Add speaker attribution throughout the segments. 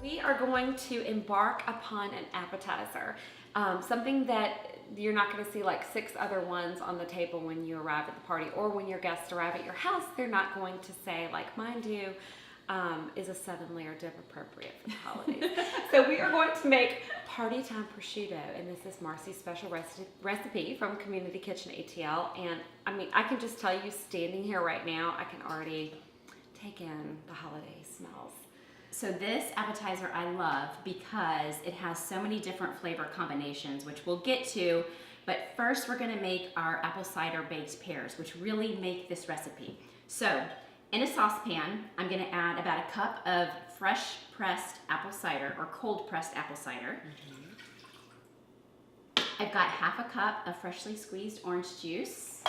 Speaker 1: We are going to embark upon an appetizer, something that you're not going to see like 6 other ones on the table when you arrive at the party, or when your guests arrive at your house, they're not going to say like mine do, is a 7-layer dip appropriate for the holidays. So we are going to make Party Time Prosciutto, and this is Marcy's special recipe from Community Kitchen ATL. And I mean, I can just tell you, standing here right now, I can already take in the holiday smells.
Speaker 2: So this appetizer I love because it has so many different flavor combinations, which we'll get to. But first we're gonna make our apple cider baked pears, which really make this recipe. So in a saucepan, I'm gonna add about a cup of fresh pressed apple cider, or cold pressed apple cider. I've got half a cup of freshly squeezed orange juice.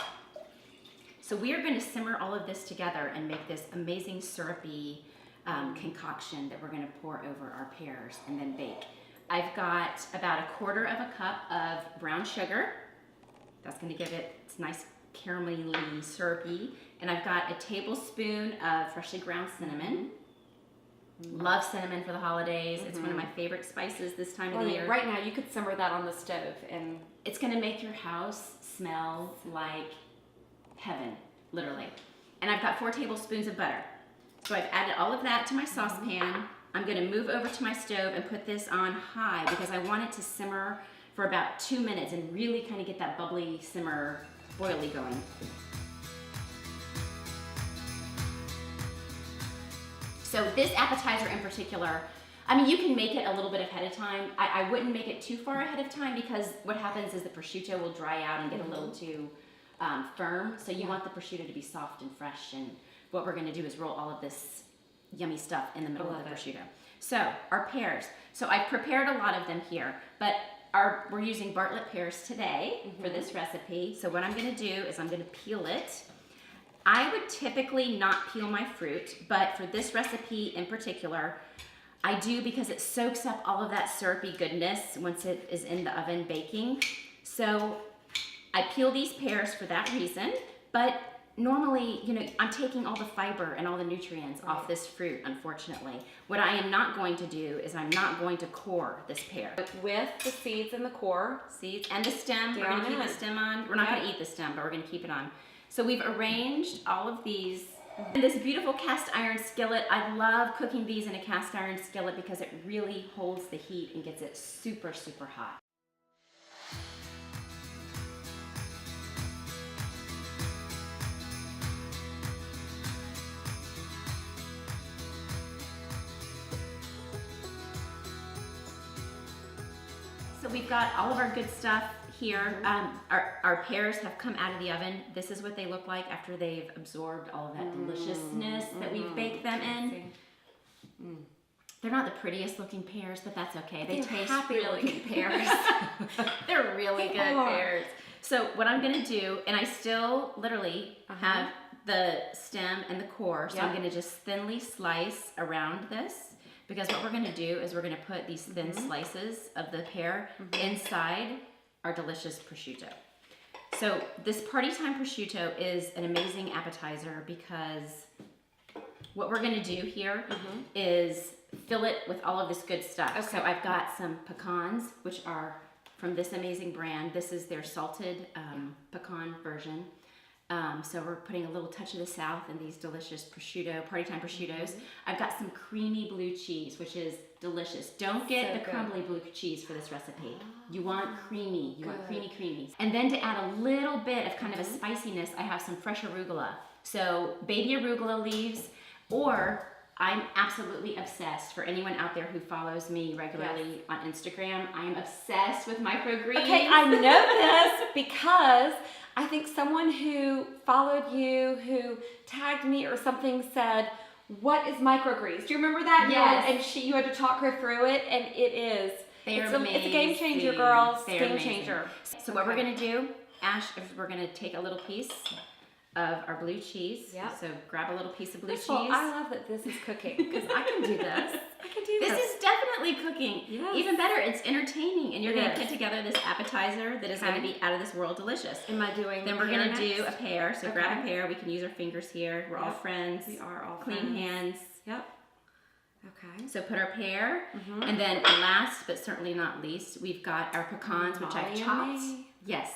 Speaker 2: So we are gonna simmer all of this together and make this amazing syrupy concoction that we're gonna pour over our pears and then bake. I've got about 1/4 of a cup of brown sugar. That's gonna give it nice caramelly syrupy. And I've got a tablespoon of freshly ground cinnamon. Love cinnamon for the holidays. It's one of my favorite spices this time of the year.
Speaker 1: Right now you could simmer that on the stove and
Speaker 2: it's gonna make your house smell like heaven, literally. And I've got 4 tablespoons of butter. So I've added all of that to my saucepan. I'm gonna move over to my stove and put this on high because I want it to simmer for about 2 minutes and really kind of get that bubbly simmer, boily going. So this appetizer in particular, I mean, you can make it a little bit ahead of time. I wouldn't make it too far ahead of time because what happens is the prosciutto will dry out and get a little too firm. So you want the prosciutto to be soft and fresh, and what we're gonna do is roll all of this yummy stuff in the middle of the prosciutto. So our pears. So I've prepared a lot of them here, but we're using Bartlett pears today for this recipe. So what I'm gonna do is I'm gonna peel it. I would typically not peel my fruit, but for this recipe in particular, I do because it soaks up all of that syrupy goodness once it is in the oven baking. So I peel these pears for that reason, but normally, you know, I'm taking all the fiber and all the nutrients off this fruit, unfortunately. What I am not going to do is I'm not going to core this pear.
Speaker 1: with the seeds and the core.
Speaker 2: Seeds and the stem, we're gonna keep the stem on. We're not gonna eat the stem, but we're gonna keep it on. So we've arranged all of these in this beautiful cast iron skillet. I love cooking these in a cast iron skillet because it really holds the heat and gets it super, super hot. So we've got all of our good stuff here. Our pears have come out of the oven. This is what they look like after they've absorbed all of that deliciousness that we've baked them in. They're not the prettiest looking pears, but that's okay. They taste really good pears. They're really good pears. So what I'm gonna do, and I still literally have the stem and the core, so I'm gonna just thinly slice around this. Because what we're gonna do is we're gonna put these thin slices of the pear inside our delicious prosciutto. So this Party Time Prosciutto is an amazing appetizer because what we're gonna do here is fill it with all of this good stuff. Okay. So I've got some pecans, which are from this amazing brand. This is their salted pecan version. So we're putting a little touch of the South in these delicious prosciutto, Party Time prosciuttos. I've got some creamy blue cheese, which is delicious. Don't get the crumbly blue cheese for this recipe. You want creamy. You want creamy. And then to add a little bit of kind of a spiciness, I have some fresh arugula. So baby arugula leaves, or I'm absolutely obsessed. For anyone out there who follows me regularly on Instagram, I am obsessed with microgreens.
Speaker 1: Okay, I know this because I think someone who followed you, who tagged me or something, said, "What is microgreens?" Do you remember that?
Speaker 2: Yes.
Speaker 1: And you had to talk her through it, and it is. It's a game changer, girls. Game changer.
Speaker 2: So what we're gonna do, Ash, is we're gonna take a little piece of our blue cheese.
Speaker 1: Yep.
Speaker 2: So grab a little piece of blue cheese.
Speaker 1: I love that this is cooking because I can do this.
Speaker 2: This is definitely cooking.
Speaker 1: Yes.
Speaker 2: Even better, it's entertaining, and you're going to put together this appetizer that is going to be out of this world delicious.
Speaker 1: Am I doing?
Speaker 2: Then we're going to do a pear. So grab a pear. We can use our fingers here. We're all friends.
Speaker 1: We are all
Speaker 2: clean hands.
Speaker 1: Yep. Okay.
Speaker 2: So put our pear, and then last but certainly not least, we've got our pecans, which I've chopped. Yes,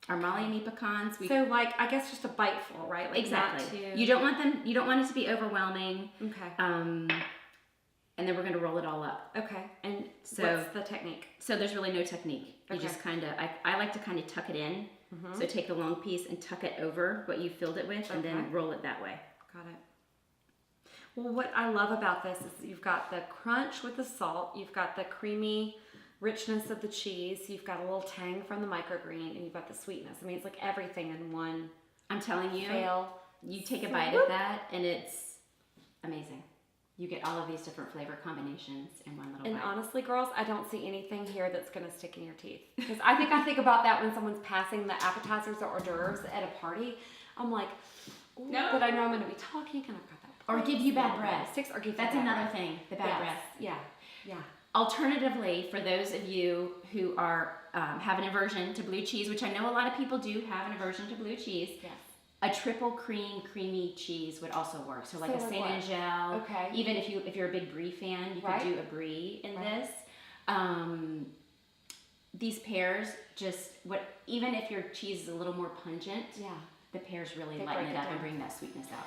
Speaker 2: our Molly and me pecans.
Speaker 1: So like, I guess just a biteful, right? Like
Speaker 2: Exactly.
Speaker 1: Not too...
Speaker 2: You don't want them. You don't want it to be overwhelming.
Speaker 1: Okay.
Speaker 2: And then we're going to roll it all up.
Speaker 1: Okay. And
Speaker 2: so
Speaker 1: what's the technique?
Speaker 2: So there's really no technique. You
Speaker 1: Okay.
Speaker 2: just kind of, I like to kind of tuck it in. So take the long piece and tuck it over what you filled it with, and then roll it that way.
Speaker 1: Got it. Well, what I love about this is you've got the crunch with the salt, you've got the creamy richness of the cheese, you've got a little tang from the microgreen, and you've got the sweetness. I mean, it's like everything in one.
Speaker 2: I'm telling you, you take a bite of that, and it's amazing. You get all of these different flavor combinations in one little bite.
Speaker 1: And honestly, girls, I don't see anything here that's going to stick in your teeth. Because I think about that when someone's passing the appetizers or hors d'oeuvres at a party. I'm like, no, but I know I'm going to be talking, and I've got that.
Speaker 2: Or give you bad breath.
Speaker 1: Or give
Speaker 2: That's
Speaker 1: you bad
Speaker 2: another
Speaker 1: breath.
Speaker 2: thing, the bad breath.
Speaker 1: Yeah, yeah.
Speaker 2: Alternatively, for those of you who are have an aversion to blue cheese, which I know a lot of people do have an aversion to blue cheese,
Speaker 1: Yes.
Speaker 2: a triple cream creamy cheese would also work. So like a Saint Angel.
Speaker 1: Okay.
Speaker 2: Even if you're a big brie fan, you could do a brie in this. These pears even if your cheese is a little more pungent, the pears really lighten it up and bring that sweetness out.